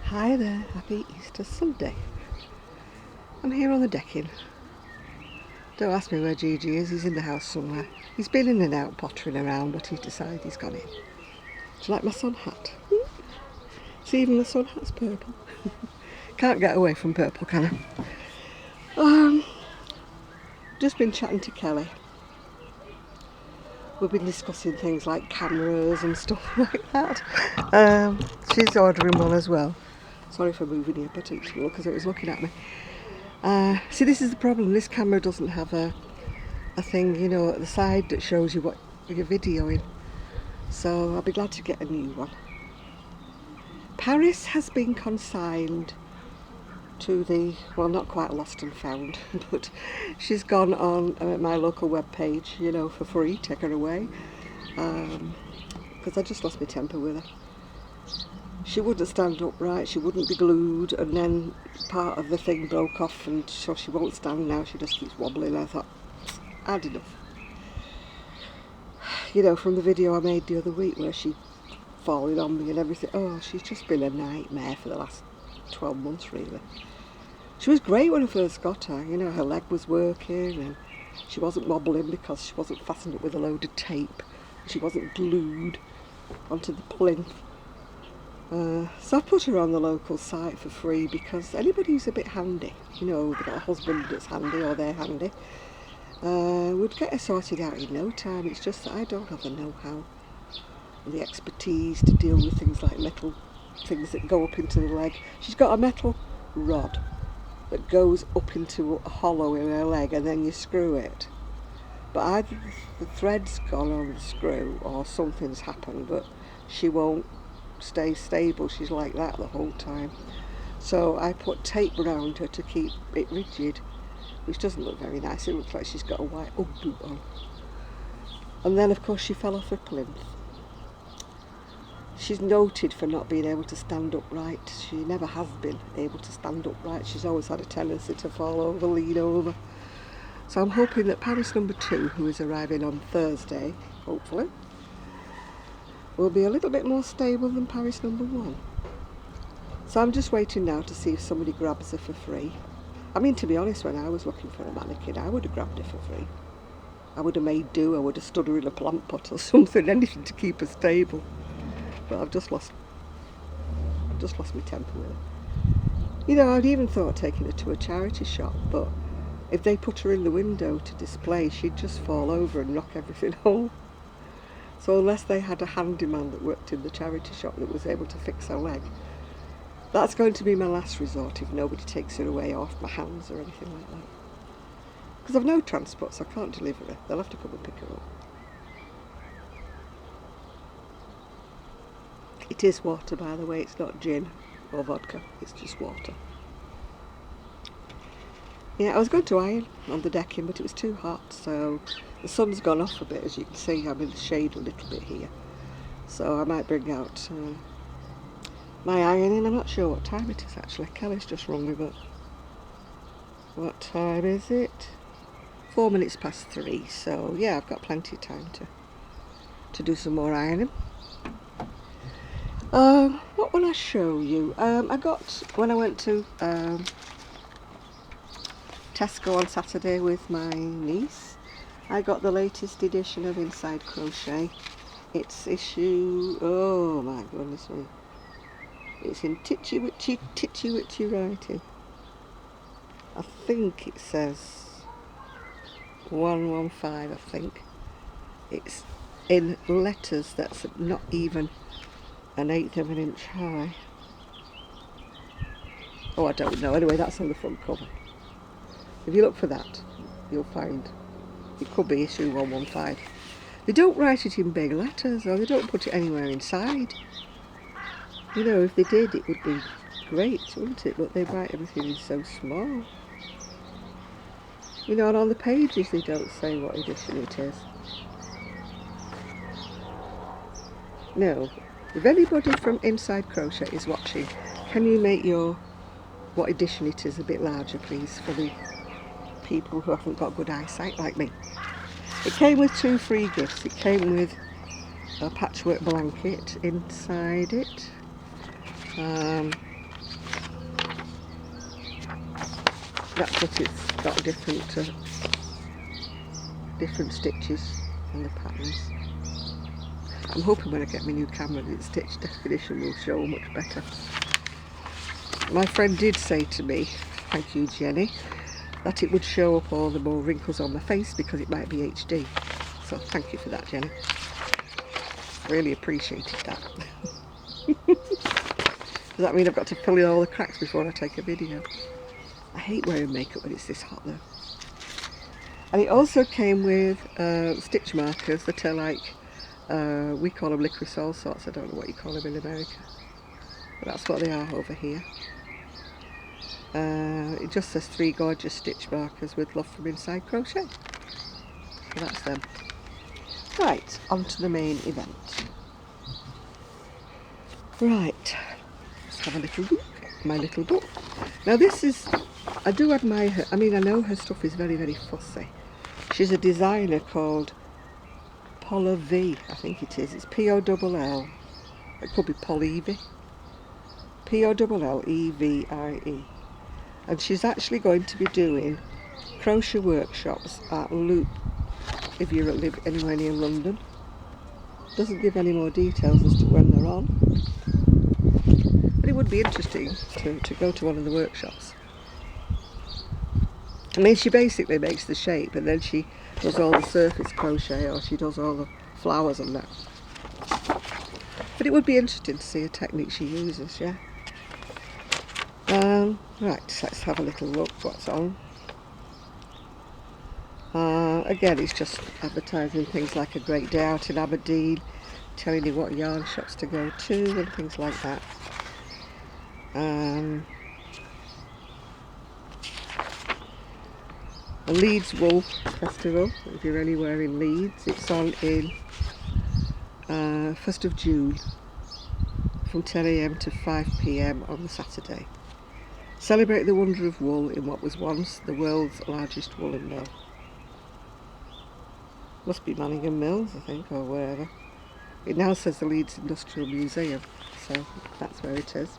Hi there, happy Easter Sunday. I'm here on the decking. Don't ask me where Gigi is, he's in the house somewhere. He's been in and out pottering around, but he's decided he's gone in. Do you like my Sunhat? See, even the Sunhat's purple. Can't get away from purple, can I? Just been chatting to Kelly. We've been discussing things like cameras and stuff like that. She's ordering one as well. Sorry for moving here, but it's because it was looking at me. See, this is the problem. This camera doesn't have a thing, you know, at the side that shows you what you're videoing. So I'll be glad to get a new one. Paris has been consigned to the, well, not quite lost and found, but she's gone on my local webpage, you know, for free. Take her away. Because I just lost my temper with her. She wouldn't stand upright, she wouldn't be glued, and then part of the thing broke off, and so she won't stand now, she just keeps wobbling. I thought, I had enough. You know, from the video I made the other week where she falling on me and everything, oh, she's just been a nightmare for the last 12 months really. She was great when I first got her, you know, her leg was working and she wasn't wobbling because she wasn't fastened up with a load of tape. She wasn't glued onto the plinth. So I put her on the local site for free because anybody who's a bit handy, you know, they've got a husband that's handy or they're handy, would get her sorted out in no time. It's just that I don't have the know-how and the expertise to deal with things like metal things that go up into the leg. She's got a metal rod that goes up into a hollow in her leg and then you screw it. But either the thread's gone on the screw or something's happened, but she won't stay stable. She's like that the whole time. So I put tape around her to keep it rigid, which doesn't look very nice. It looks like she's got a white Ugg boot on. And then of course she fell off her plinth. She's noted for not being able to stand upright. She never has been able to stand upright. She's always had a tendency to fall over, lean over. So I'm hoping that Paris number 2, who is arriving on Thursday, hopefully, will be a little bit more stable than Paris number 1. So I'm just waiting now to see if somebody grabs her for free. I mean, to be honest, when I was looking for a mannequin, I would have grabbed her for free. I would have made do, I would have stood her in a plant pot or something, anything to keep her stable. But I've just lost my temper with her. You know, I'd even thought of taking her to a charity shop, but if they put her in the window to display, she'd just fall over and knock everything home. So unless they had a handyman that worked in the charity shop that was able to fix her leg, that's going to be my last resort if nobody takes her away off my hands or anything like that. Because I've no transport, so I can't deliver her. They'll have to come and pick her up. It is water, by the way, it's not gin or vodka, it's just water. Yeah, I was going to iron on the decking, but it was too hot, so the sun's gone off a bit, as you can see. I'm in the shade a little bit here. So I might bring out my ironing. I'm not sure what time it is actually. Kelly's just rung me, but what time is it? 4 minutes past 3, so yeah, I've got plenty of time to do some more ironing. What will I show you? I got, when I went to Tesco on Saturday with my niece, I got the latest edition of Inside Crochet. It's issue, oh my goodness me, it's in titchy witchy writing. I think it says 115, I think. It's in letters that's not even an 1/8 of an inch high. Oh, I don't know. Anyway, that's on the front cover. If you look for that, you'll find it could be issue 115. They don't write it in big letters, or they don't put it anywhere inside. You know, if they did, it would be great, wouldn't it? But they write everything in so small. You know, and on the pages they don't say what edition it is. No. If anybody from Inside Crochet is watching, can you make what edition it is a bit larger, please, for the people who haven't got good eyesight like me. It came with 2 free gifts. It came with a patchwork blanket inside it, That's what it's got, different stitches on the patterns. I'm hoping when I get my new camera the stitch definition will show much better. My friend did say to me, thank you Jenny, that it would show up all the more wrinkles on my face because it might be HD. So thank you for that, Jenny. Really appreciated that. Does that mean I've got to fill in all the cracks before I take a video? I hate wearing makeup when it's this hot though. And it also came with stitch markers that are like, we call them licorice all sorts, I don't know what you call them in America. But that's what they are over here. It just says 3 gorgeous stitch markers with love from inside crochet. So that's them. Right, on to the main event. Right, let's have a little look at my little book. Now this is, I do admire her, I mean I know her stuff is very, very fussy. She's a designer called Paula V, I think it is. It's P-O-L-L, it could be Pollevi. P-O-L-L-E-V-I-E. And she's actually going to be doing crochet workshops at Loop, if you live anywhere near London. Doesn't give any more details as to when they're on. But it would be interesting to go to one of the workshops. I mean, she basically makes the shape and then she does all the surface crochet, or she does all the flowers and that. But it would be interesting to see a technique she uses, yeah. Right, let's have a little look what's on. Again, it's just advertising things like a great day out in Aberdeen, telling you what yarn shops to go to and things like that. A Leeds Wool Festival, if you're anywhere in Leeds, it's on in 1st of June from 10 AM to 5 PM on the Saturday. Celebrate the wonder of wool in what was once the world's largest woolen mill. Must be Manningham Mills, I think, or wherever. It now says the Leeds Industrial Museum, so that's where it is.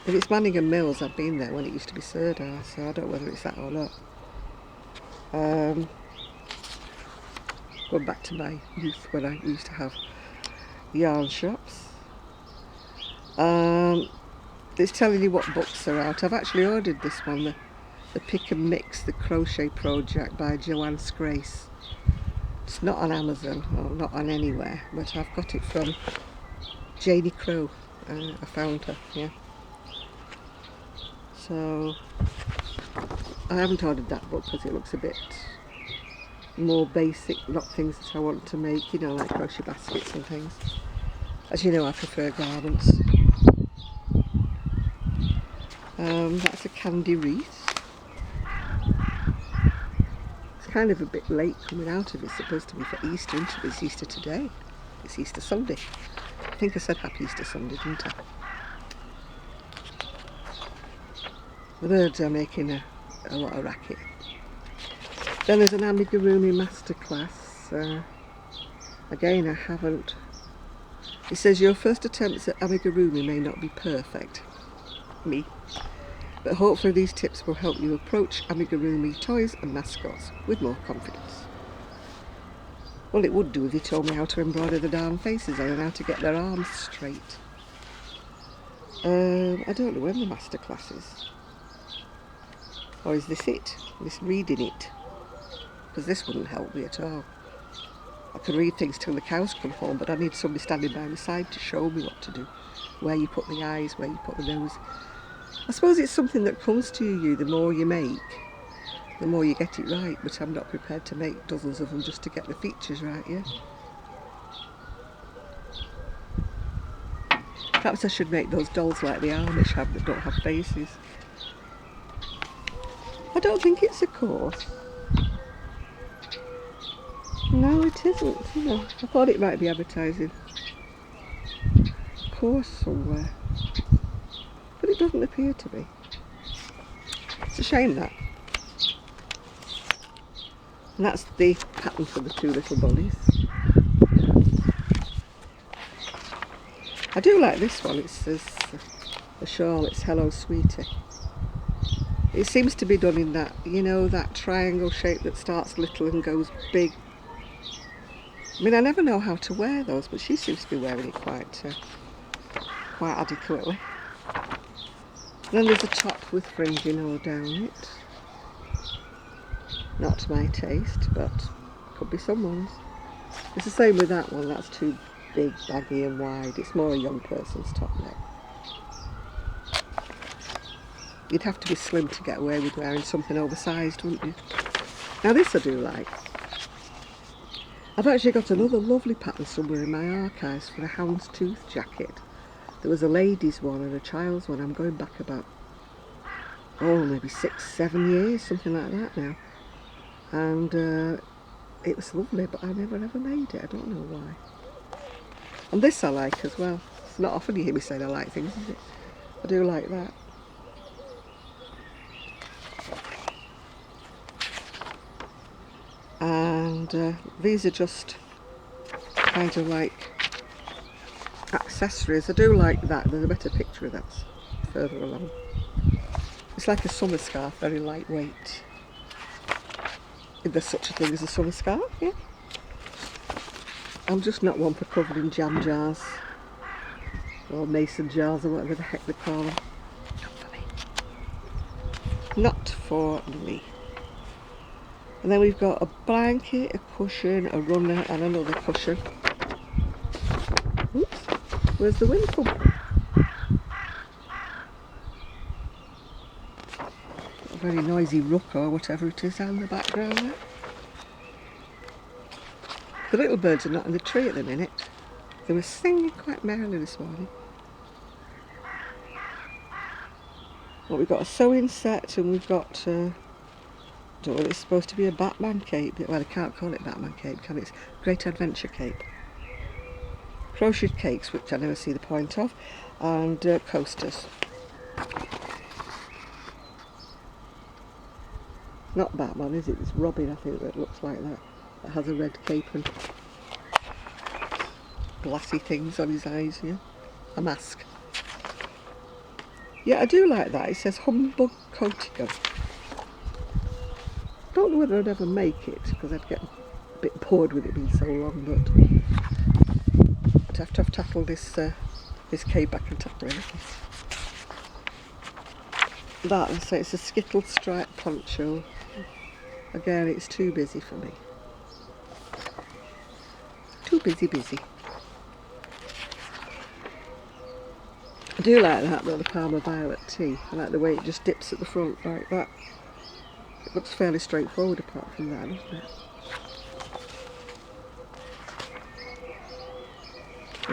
If it's Manningham Mills, I've been there when it used to be Sirdar, so I don't know whether it's that or not. Going back to my youth when I used to have yarn shops. It's telling you what books are out. I've actually ordered this one, the Pick and Mix, the Crochet Project by Joanne Scrace. It's not on Amazon or not on anywhere, but I've got it from Janie Crow. I found her, yeah. So I haven't ordered that book because it looks a bit more basic, not things that I want to make, you know, like crochet baskets and things. As you know, I prefer garments. That's a candy wreath. It's kind of a bit late coming out of it. It's supposed to be for Easter, isn't it? It's Easter today. It's Easter Sunday. I think I said Happy Easter Sunday, didn't I? The birds are making a lot of racket. Then there's an Amigurumi masterclass. Again, I haven't. It says your first attempts at Amigurumi may not be perfect. Me. But hopefully these tips will help you approach Amigurumi toys and mascots with more confidence. Well, it would do if you told me how to embroider the darn faces on and how to get their arms straight. I don't know when the masterclass is. Or is this it? This reading it? Because this wouldn't help me at all. I can read things till the cows come home, but I need somebody standing by my side to show me what to do. Where you put the eyes, where you put the nose. I suppose it's something that comes to you the more you make, the more you get it right, but I'm not prepared to make dozens of them just to get the features right, yeah? Perhaps I should make those dolls like the Amish have that don't have faces. I don't think it's a course. No, it isn't. No, I thought it might be advertising a course somewhere, but it doesn't appear to be. It's a shame that. And that's the pattern for the two little bunnies. I do like this one. It says the shawl. It's Hello Sweetie. It seems to be done in that, you know, that triangle shape that starts little and goes big. I mean, I never know how to wear those, but she seems to be wearing it quite adequately. Then there's a top with fringing all down it. Not to my taste, but could be someone's. It's the same with that one. That's too big, baggy and wide. It's more a young person's top now. You'd have to be slim to get away with wearing something oversized, wouldn't you? Now this I do like. I've actually got another lovely pattern somewhere in my archives for a houndstooth jacket. There was a ladies' one and a child's one. I'm going back about, maybe 6-7 years, something like that now. And it was lovely, but I never ever made it. I don't know why. And this I like as well. It's not often you hear me saying I like things, is it? I do like that. And these are just kind of like accessories. I do like that. There's a better picture of that further along. It's like a summer scarf, very lightweight. If there's such a thing as a summer scarf, yeah. I'm just not one for covering jam jars or mason jars or whatever the heck they call them. Not for me. Not for me. And then we've got a blanket, a cushion, a runner and another cushion. Oops, where's the wind come? A very noisy rook or whatever it is down the background there. The little birds are not in the tree at the minute. They were singing quite merrily this morning. Well, we've got a sewing set and we've got, I don't know, it's supposed to be a Batman cape. Well, I can't call it Batman cape, can it? It's Great Adventure cape. Crochet cakes, which I never see the point of, and coasters. Not Batman, is it? It's Robin, I think, that looks like that. That has a red cape and glassy things on his eyes, yeah. A mask. Yeah, I do like that. It says Humbug Coatigan. Don't know whether I'd ever make it, because I'd get a bit bored with it being so long, but I'd have to have tackled this cape back and tackle anything. That, I say, it's a skittle stripe poncho. Again, it's too busy for me. Too busy. I do like that though, the Parma Violet tee. I like the way it just dips at the front like that. It looks fairly straightforward apart from that, doesn't it?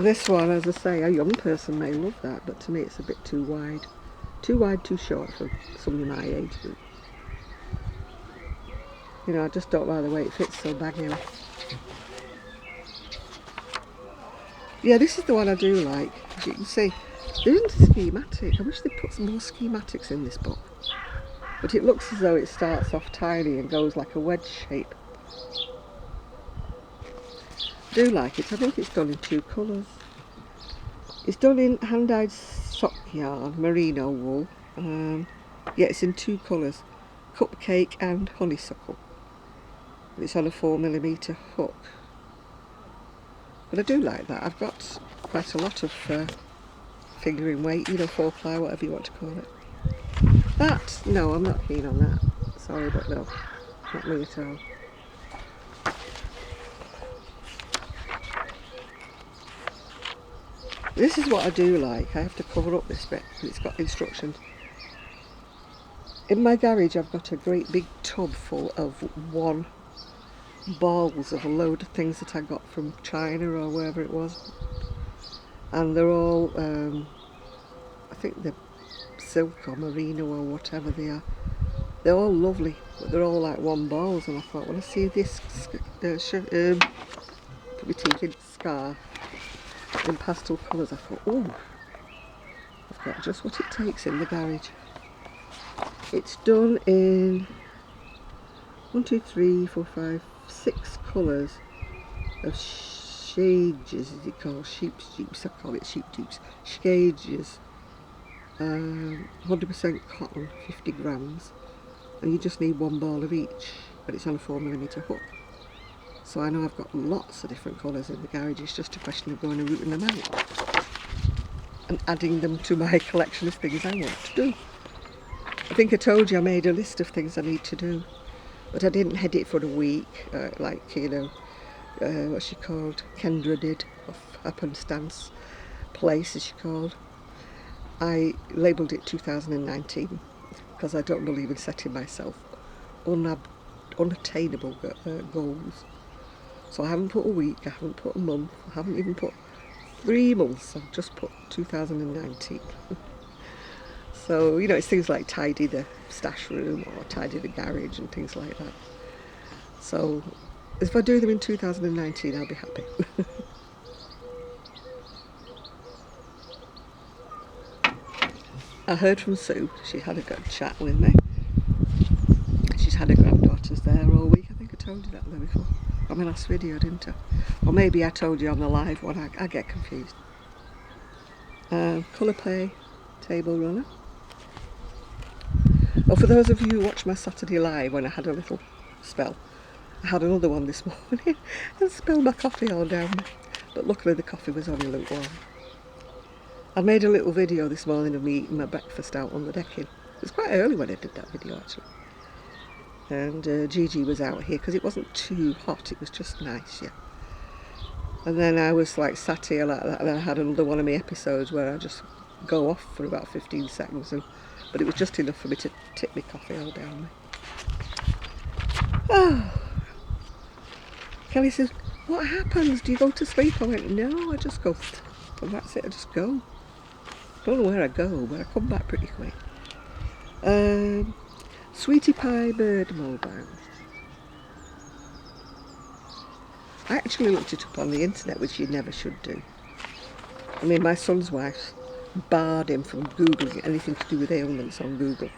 This one, as I say, a young person may love that, but to me it's a bit too wide. Too wide, too short for somebody my age group. You know, I just don't like the way it fits so baggily. Yeah, this is the one I do like. As you can see, there isn't a schematic. I wish they'd put some more schematics in this book. But it looks as though it starts off tiny and goes like a wedge shape. I do like it. I think it's done in 2 colours. It's done in hand-dyed sock yarn, merino wool. Yeah, it's in 2 colours, cupcake and honeysuckle. It's on a 4mm hook. But I do like that. I've got quite a lot of fingering weight, you know, 4-ply, whatever you want to call it. That, no, I'm not keen on that. Sorry, but no, not me at all. This is what I do like. I have to cover up this bit. It's got instructions. In my garage I've got a great big tub full of balls of a load of things that I got from China or wherever it was. And they're all, I think they're silk or merino or whatever they are. They're all lovely, but they're all like one balls. And I thought, when I see this, put my teeth in, scarf in pastel colours, I thought, oh, I've got just what it takes in the garage. It's done in 1, 2, 3, 4, 5, 6 colours of shades, is it called? Sheep's dupes, I call it sheep dupes. Shades. 100% cotton, 50 grams, and you just need one ball of each, but it's on a 4mm hook. So I know I've got lots of different colours in the garage. It's just a question of going and rooting them out and adding them to my collection of things I want to do. I think I told you I made a list of things I need to do, but I didn't head it for a week, like, you know, what's she called? Kendra did, of Happenstance Place, is she called. I labelled it 2019 because I don't believe in setting myself unattainable goals. So I haven't put a week, I haven't put a month, I haven't even put 3 months, I've just put 2019. So, you know, it's things like tidy the stash room or tidy the garage and things like that. So if I do them in 2019, I'll be happy. I heard from Sue. She had a good chat with me. She's had her granddaughters there all week. I think I told you that before on my last video, didn't I? Or maybe I told you on the live one. I get confused. Colour Play table runner. Oh, for those of you who watched my Saturday live when I had a little spell, I had another one this morning and spilled my coffee all down me. But luckily the coffee was only lukewarm. I made a little video this morning of me eating my breakfast out on the decking. It was quite early when I did that video actually. And Gigi was out here because it wasn't too hot, it was just nice, yeah. And then I was like sat here like that, and then I had another one of my episodes where I just go off for about 15 seconds, but it was just enough for me to tip my coffee all down me. Oh. Kelly says, what happens? Do you go to sleep? I went, no, I just go, and that's it, I just go. Don't know where I go, but I come back pretty quick. Sweetie Pie Bird Mobile. I actually looked it up on the internet, which you never should do. I mean, my son's wife barred him from Googling anything to do with ailments on Google,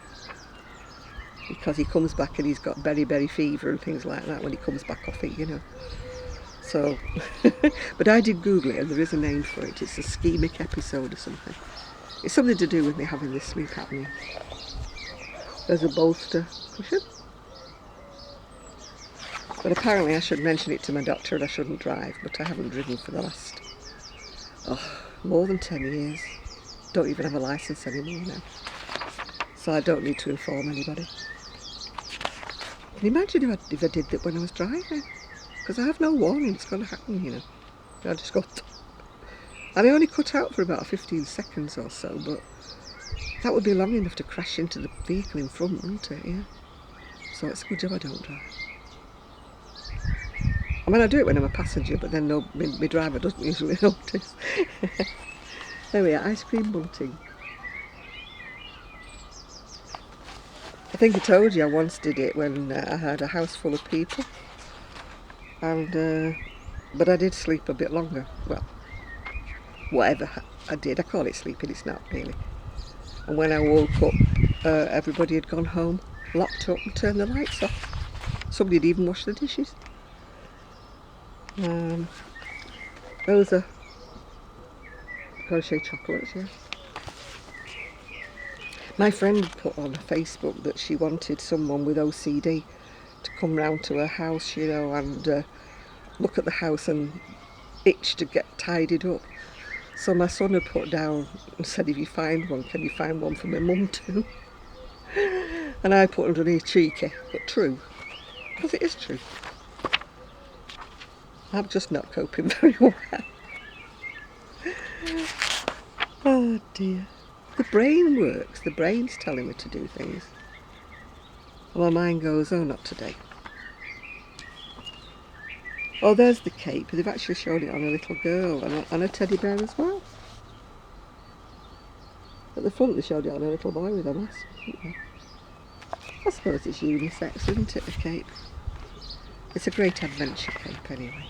because he comes back and he's got beriberi fever and things like that when he comes back off it, you know. So, but I did Google it and there is a name for it. It's a ischemic episode or something. It's something to do with me having this sleep apnea. There's a bolster cushion. But apparently I should mention it to my doctor and I shouldn't drive, but I haven't driven for the last, more than 10 years. Don't even have a licence anymore now. So I don't need to inform anybody. Can you imagine if I did that when I was driving? Because I have no warning it's going to happen, you know. I just got... And I only cut out for about 15 seconds or so, but that would be long enough to crash into the vehicle in front, wouldn't it? Yeah. So it's a good job I don't drive. I mean, I do it when I'm a passenger, but then my driver doesn't usually notice. There we are, ice cream bunting. I think I told you I once did it when I had a house full of people, and but I did sleep a bit longer. Well, whatever I did, I call it sleeping, it's not really. And when I woke up, everybody had gone home, locked up and turned the lights off. Somebody had even washed the dishes. Those are Crochet chocolates, yeah. My friend put on Facebook that she wanted someone with OCD to come round to her house, you know, and look at the house and itch to get tidied up. So my son had put down and said, if you find one, can you find one for my mum too? And I put underneath, cheeky, but true, because it is true. I'm just not coping very well. Oh dear. The brain works, the brain's telling me to do things. And my mind goes, oh, not today. Oh, there's the cape. They've actually shown it on a little girl and a teddy bear as well. At the front they showed it on a little boy with a mask. I suppose it's unisex, isn't it, the cape? It's a great adventure cape anyway.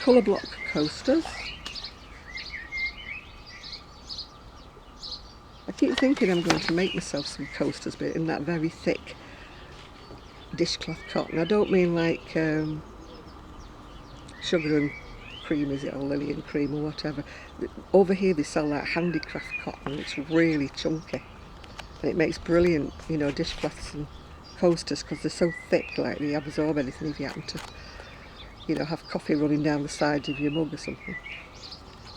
Colour block coasters. I keep thinking I'm going to make myself some coasters, but in that very thick dishcloth cotton. I don't mean like sugar and cream is it, or Lillian cream or whatever. Over here they sell that handicraft cotton. It's really chunky and it makes brilliant, you know, dishcloths and coasters because they're so thick, like they absorb anything if you happen to, you know, have coffee running down the sides of your mug or something.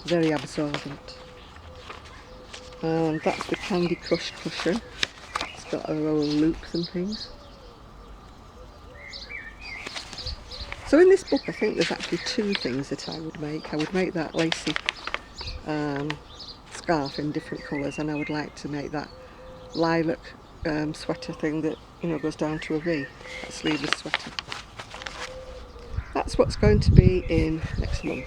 Very absorbent. And that's the Candy Crush cushion. It's got a row of loops and things. So in this book I think there's actually two things that I would make. I would make that lacy scarf in different colours, and I would like to make that lilac sweater thing that, you know, goes down to a V, that sleeveless sweater. That's what's going to be in next month.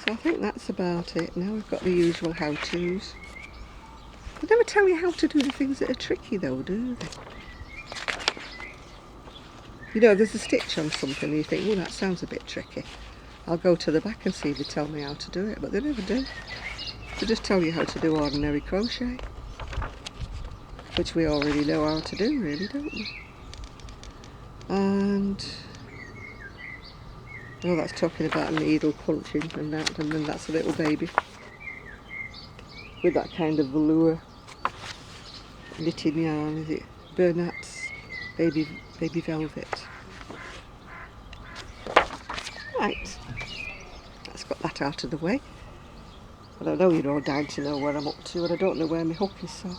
So I think that's about it. Now we've got the usual how-tos. They never tell you how to do the things that are tricky though, do they? You know, there's a stitch on something and you think, oh, that sounds a bit tricky. I'll go to the back and see if they tell me how to do it, but they never do. They just tell you how to do ordinary crochet, which we already know how to do, really, don't we? And oh, that's talking about a needle punching and then that's a little baby with that kind of velour knitting yarn, is it? Bernat's baby velvet. Right, let's got that out of the way. But I know you're all dying to know where I'm up to, and I don't know where my hook is, so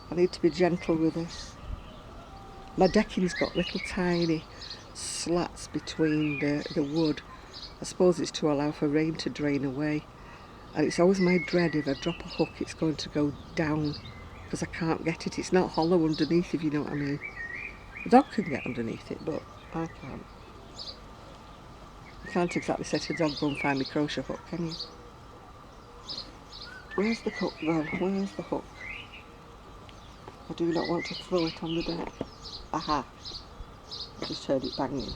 I need to be gentle with this. My decking's got little tiny slats between the wood. I suppose it's to allow for rain to drain away. And it's always my dread, if I drop a hook it's going to go down because I can't get it. It's not hollow underneath, if you know what I mean. The dog can get underneath it, but I can't. You can't exactly say to a dog, go and find me crochet hook, can you? Where's the hook then? Where's the hook? I do not want to throw it on the deck. Aha! I just heard it banging.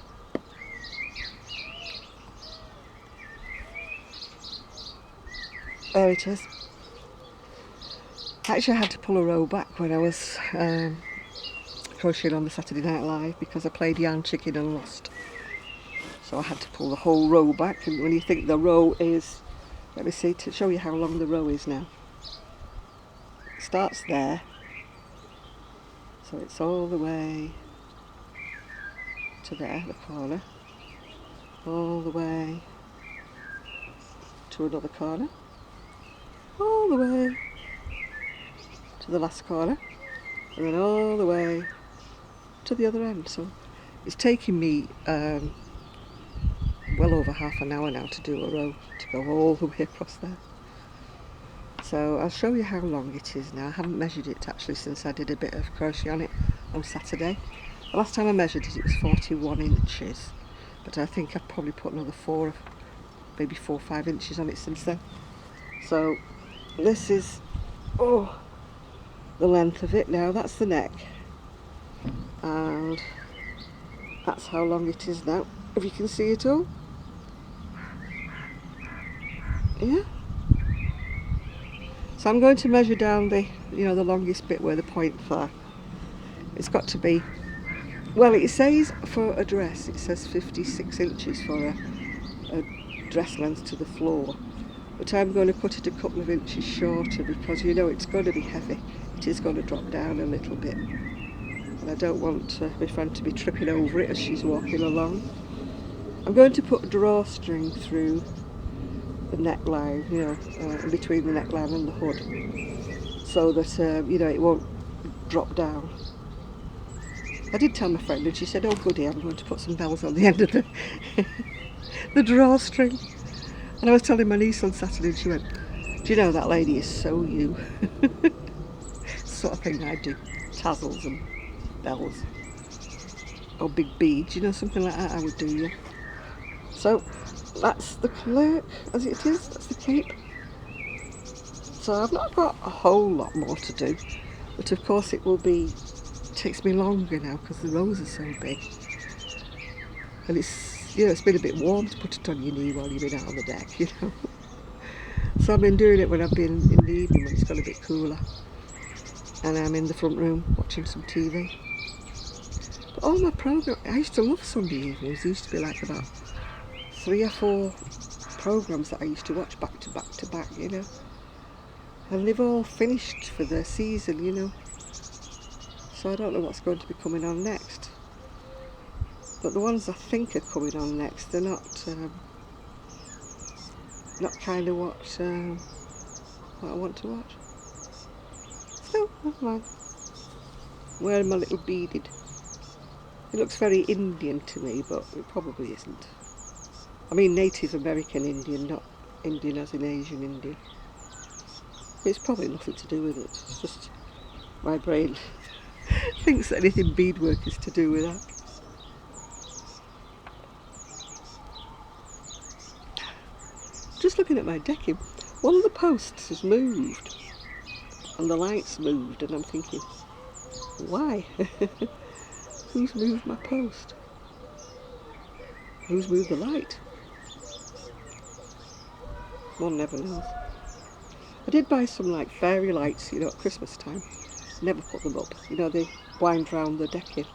There it is. Actually I had to pull a row back when I was crocheting on the Saturday Night Live because I played yarn chicken and lost. So I had to pull the whole row back, and when you think the row is, let me see to show you how long the row is now. It starts there, so it's all the way to there, the corner, all the way to another corner, all the way to the last corner, and then all the way to the other end. So it's taking me well over half an hour now to do a row, to go all the way across there. So I'll show you how long it is now. I haven't measured it actually since I did a bit of crochet on it on Saturday. The last time I measured it, it was 41 inches, but I think I've probably put another maybe 4 or 5 inches on it since then. So this is the length of it now. That's the neck, and that's how long it is now, if you can see it all. Yeah. So I'm going to measure down the longest bit where the points are. It's got to be, well, it says for a dress, it says 56 inches for a dress length to the floor, but I'm going to cut it a couple of inches shorter because it's going to be heavy. It is going to drop down a little bit, and I don't want my friend to be tripping over it as she's walking along. I'm going to put a drawstring through the neckline, in between the neckline and the hood, so that it won't drop down. I did tell my friend, and she said, "Oh goody, I'm going to put some bells on the end of the drawstring." And I was telling my niece on Saturday, and she went, "Do you know, that lady is so you." Sort of thing I do, tassels and bells, or big beads, something like that I would do, yeah. So that's the clerk as it is, that's the cape. So I've not got a whole lot more to do, but of course it takes me longer now because the rows are so big. And it's been a bit warm to put it on your knee while you've been out on the deck, So I've been doing it when I've been in the evening when it's got a bit cooler. And I'm in the front room watching some TV. But all my programs, I used to love Sunday evenings. There used to be like about 3 or 4 programs that I used to watch back to back to back, you know. And they've all finished for the season, you know. So I don't know what's going to be coming on next. But the ones I think are coming on next, they're not kind of what I want to watch. So, never mind. Wearing my little beaded. It looks very Indian to me, but it probably isn't. I mean Native American Indian, not Indian as in Asian Indian. It's probably nothing to do with it. It's just my brain thinks that anything beadwork is to do with that. Just looking at my decking, one of the posts has moved and the light's moved, and I'm thinking, why? Who's moved my post? Who's moved the light? One never knows. I did buy some like fairy lights, you know, at Christmas time. Never put them up. You know, they wind round the decking.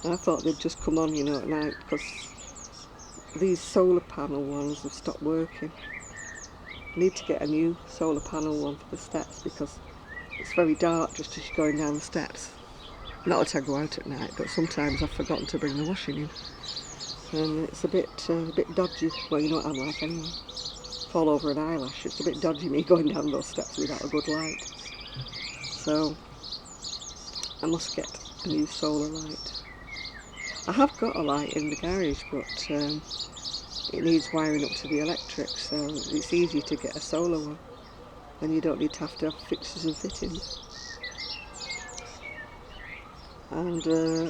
And I thought they'd just come on, you know, at night, because these solar panel ones have stopped working. I need to get a new solar panel one for the steps because it's very dark just as you're going down the steps. Not that I go out at night, but sometimes I've forgotten to bring the washing in. And it's a bit dodgy. Well, you know what I'm like anyway. Fall over an eyelash. It's a bit dodgy me going down those steps without a good light. So I must get a new solar light. I have got a light in the garage, but it needs wiring up to the electric, so it's easy to get a solar one. And you don't need to have fixtures and fittings. And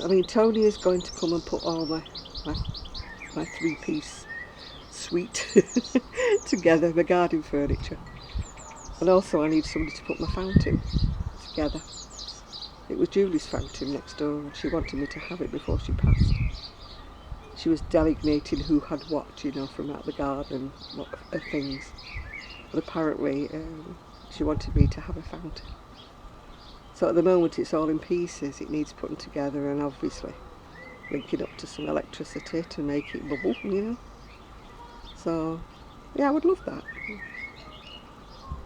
I mean, Tony is going to come and put all my 3-piece suite together, my garden furniture. And also I need somebody to put my fountain together. It was Julie's fountain next door, and she wanted me to have it before she passed. She was designating who had what, you know, from out the garden, what things. But apparently she wanted me to have a fountain. So at the moment it's all in pieces, it needs putting together and obviously linking up to some electricity to make it bubble, you know. So yeah, I would love that.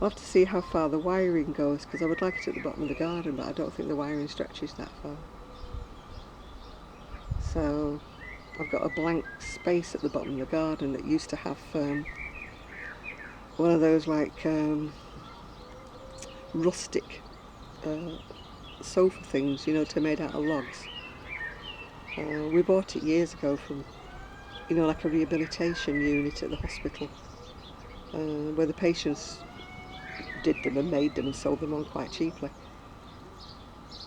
I'll have to see how far the wiring goes, because I would like it at the bottom of the garden, but I don't think the wiring stretches that far. So I've got a blank space at the bottom of the garden that used to have one of those like rustic sofa things, you know, made out of logs. We bought it years ago from, you know, like a rehabilitation unit at the hospital, where the patients did them and made them and sold them on quite cheaply.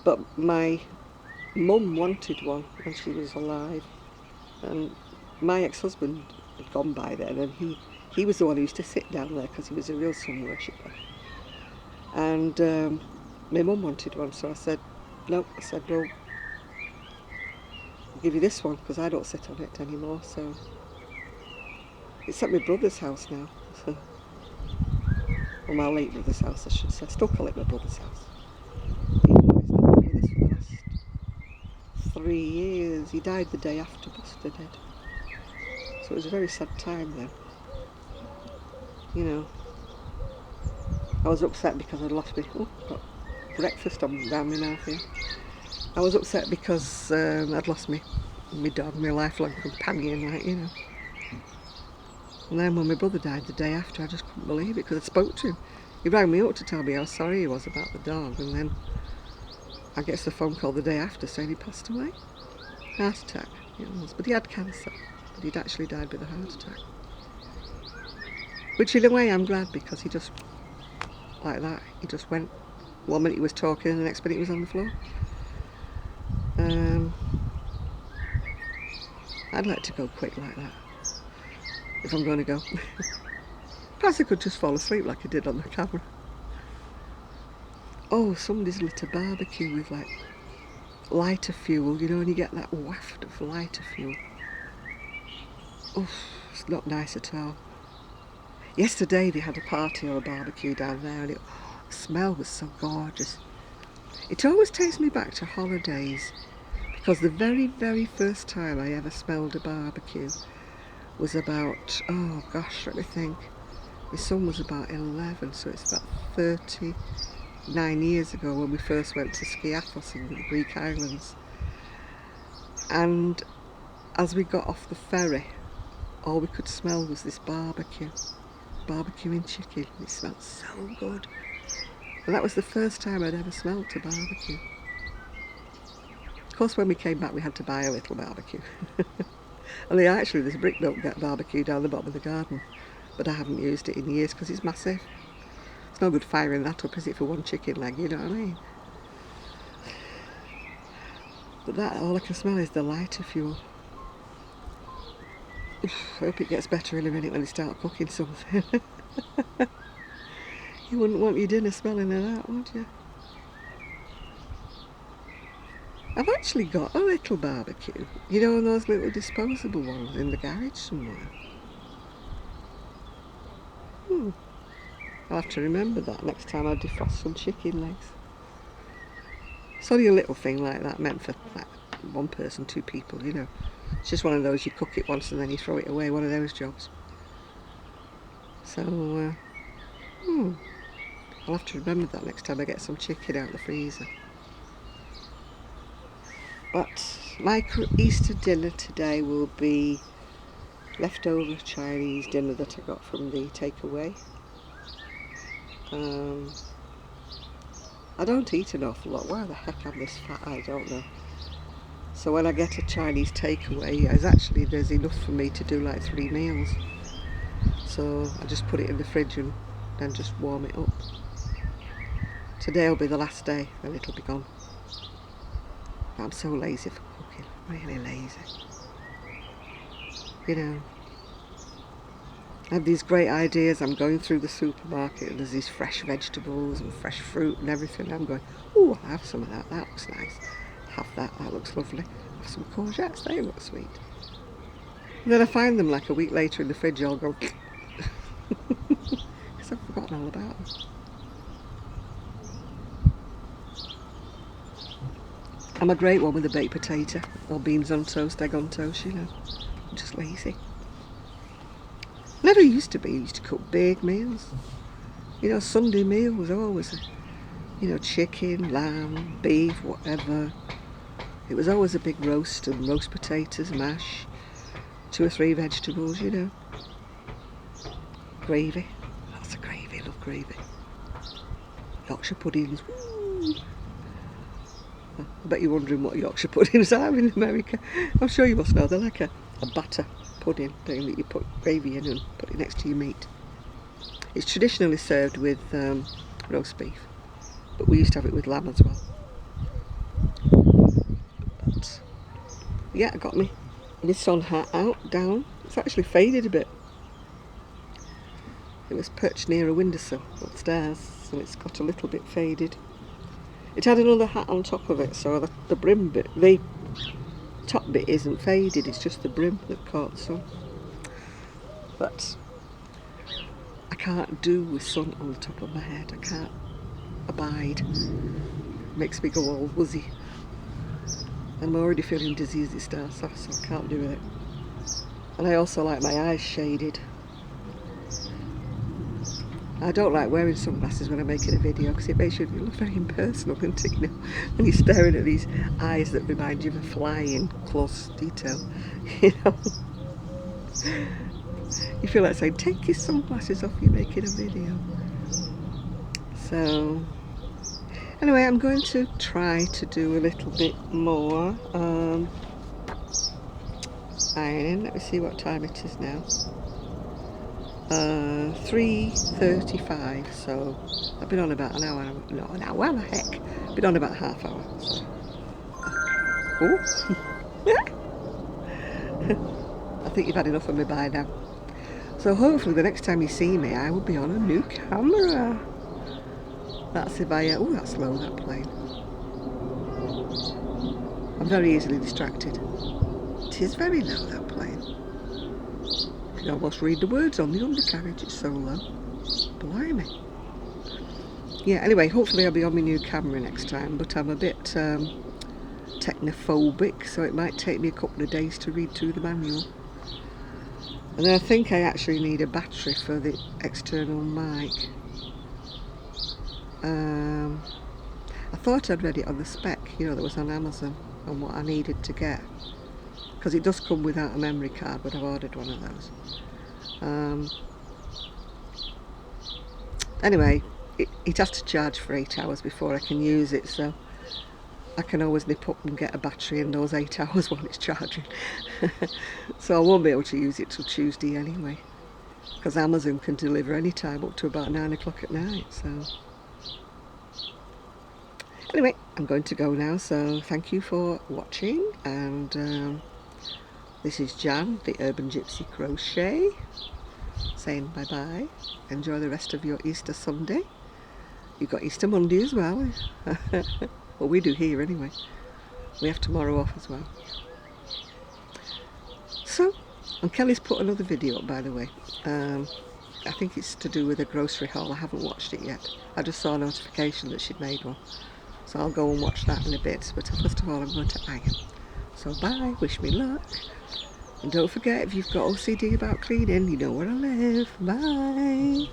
But my mum wanted one when she was alive, and my ex-husband had gone by then, and he was the one who used to sit down there because he was a real sun worshipper. And my mum wanted one, so I said, no. I said, well, I'll give you this one because I don't sit on it anymore. So it's at my brother's house now. So, well, my late brother's house, I should say. I still call it my brother's house. Even though he's not been with us for the last 3 years. He died the day after Buster did. So it was a very sad time then. You know, I was upset because I'd lost got breakfast on down my mouth here. I was upset because I'd lost my dog, my lifelong companion, like, you know. And then when my brother died the day after, I just couldn't believe it, because I spoke to him. He rang me up to tell me how sorry he was about the dog, and then I get the phone call the day after saying he passed away. Heart attack, it was. But he had cancer, but he'd actually died with a heart attack. Which in a way I'm glad, because he just, like that, he just went. One minute he was talking and the next minute he was on the floor. I'd like to go quick like that, if I'm going to go. Perhaps I could just fall asleep like I did on the camera. Oh, somebody's lit a barbecue with like lighter fuel, you know, and you get that waft of lighter fuel. Oh, it's not nice at all. Yesterday they had a party or a barbecue down there, and the smell was so gorgeous. It always takes me back to holidays, Because the very, very first time I ever smelled a barbecue was about, oh gosh, let me think. My son was about 11, so it's about 39 years ago when we first went to Skiathos in the Greek islands. And as we got off the ferry, all we could smell was this barbecuing chicken. It smelled so good. And that was the first time I'd ever smelled a barbecue. Of course, when we came back, we had to buy a little barbecue. And there's a brick built barbecue down the bottom of the garden, but I haven't used it in years because it's massive. It's no good firing that up, is it, for one chicken leg, you know what I mean? But that, all I can smell is the lighter fuel. Oof, I hope it gets better in a minute when they start cooking something. You wouldn't want your dinner smelling of that, would you? I've actually got a little barbecue. You know, those little disposable ones in the garage somewhere. I'll have to remember that next time I defrost some chicken legs. It's only a little thing like that, meant for like one person, two people, you know. It's just one of those, you cook it once and then you throw it away, one of those jobs. So, I'll have to remember that next time I get some chicken out of the freezer. But my Easter dinner today will be leftover Chinese dinner that I got from the takeaway. I don't eat an awful lot. Why the heck I'm this fat, I don't know. So when I get a Chinese takeaway, there's enough for me to do like 3 meals. So I just put it in the fridge and then just warm it up. Today will be the last day, then it'll be gone. I'm so lazy for cooking, really lazy. You know, I have these great ideas. I'm going through the supermarket and there's these fresh vegetables and fresh fruit and everything. I'm going, oh, I'll have some of that, that looks nice. Have that looks lovely. Have some courgettes, they look sweet. And then I find them like a week later in the fridge, I'll go, because I've forgotten all about them. I'm a great one with a baked potato, or beans on toast, egg on toast, you know. I'm just lazy. Never used to be, used to cook big meals. You know, Sunday meal was always, chicken, lamb, beef, whatever. It was always a big roast and roast potatoes, mash, 2 or 3 vegetables, you know. Gravy, lots of gravy, love gravy. Yorkshire puddings, woo. I bet you're wondering what Yorkshire puddings are in America. I'm sure you must know. They're like a batter pudding thing that you put gravy in and put it next to your meat. It's traditionally served with roast beef, but we used to have it with lamb as well. But yeah, I got my Sunhat down. It's actually faded a bit. It was perched near a windowsill upstairs, and it's got a little bit faded. It had another hat on top of it, so the brim bit, the top bit isn't faded, it's just the brim that caught the sun. But I can't do with sun on the top of my head. I can't abide. It makes me go all woozy. And I'm already feeling dizzy as it starts off, so I can't do with it. And I also like my eyes shaded. I don't like wearing sunglasses when I'm making a video because it makes you look very impersonal, doesn't it? You know, when you're staring at these eyes that remind you of a fly in close detail, you know. You feel like saying, take your sunglasses off, you're making a video. So, anyway, I'm going to try to do a little bit more ironing. Let me see what time it is now. 3:35, so I've been on about an hour and a heck. I've been on about half hour. So. Oh. I think you've had enough of me by now. So hopefully the next time you see me, I will be on a new camera. That's if I, that's low, that plane. I'm very easily distracted. It is very low, that plane. You can almost read the words on the undercarriage, it's so low. Blimey. Yeah, anyway, hopefully I'll be on my new camera next time, but I'm a bit technophobic, so it might take me a couple of days to read through the manual. And I think I actually need a battery for the external mic. I thought I'd read it on the spec, you know, that was on Amazon, on what I needed to get, because it does come without a memory card, but I've ordered one of those. Anyway, it has to charge for 8 hours before I can use it, so I can always nip up and get a battery in those 8 hours while it's charging. So I won't be able to use it till Tuesday anyway, because Amazon can deliver any time up to about 9 o'clock at night. So anyway, I'm going to go now, so thank you for watching, and this is Jan, the Urban Gypsy Crochet, saying bye bye. Enjoy the rest of your Easter Sunday. You've got Easter Monday as well. Well, we do here anyway. We have tomorrow off as well. So, and Kelly's put another video up, by the way. I think it's to do with a grocery haul. I haven't watched it yet. I just saw a notification that she'd made one. So I'll go and watch that in a bit. But first of all, I'm going to iron. So bye, wish me luck. And don't forget, if you've got OCD about cleaning, you know where I live. Bye.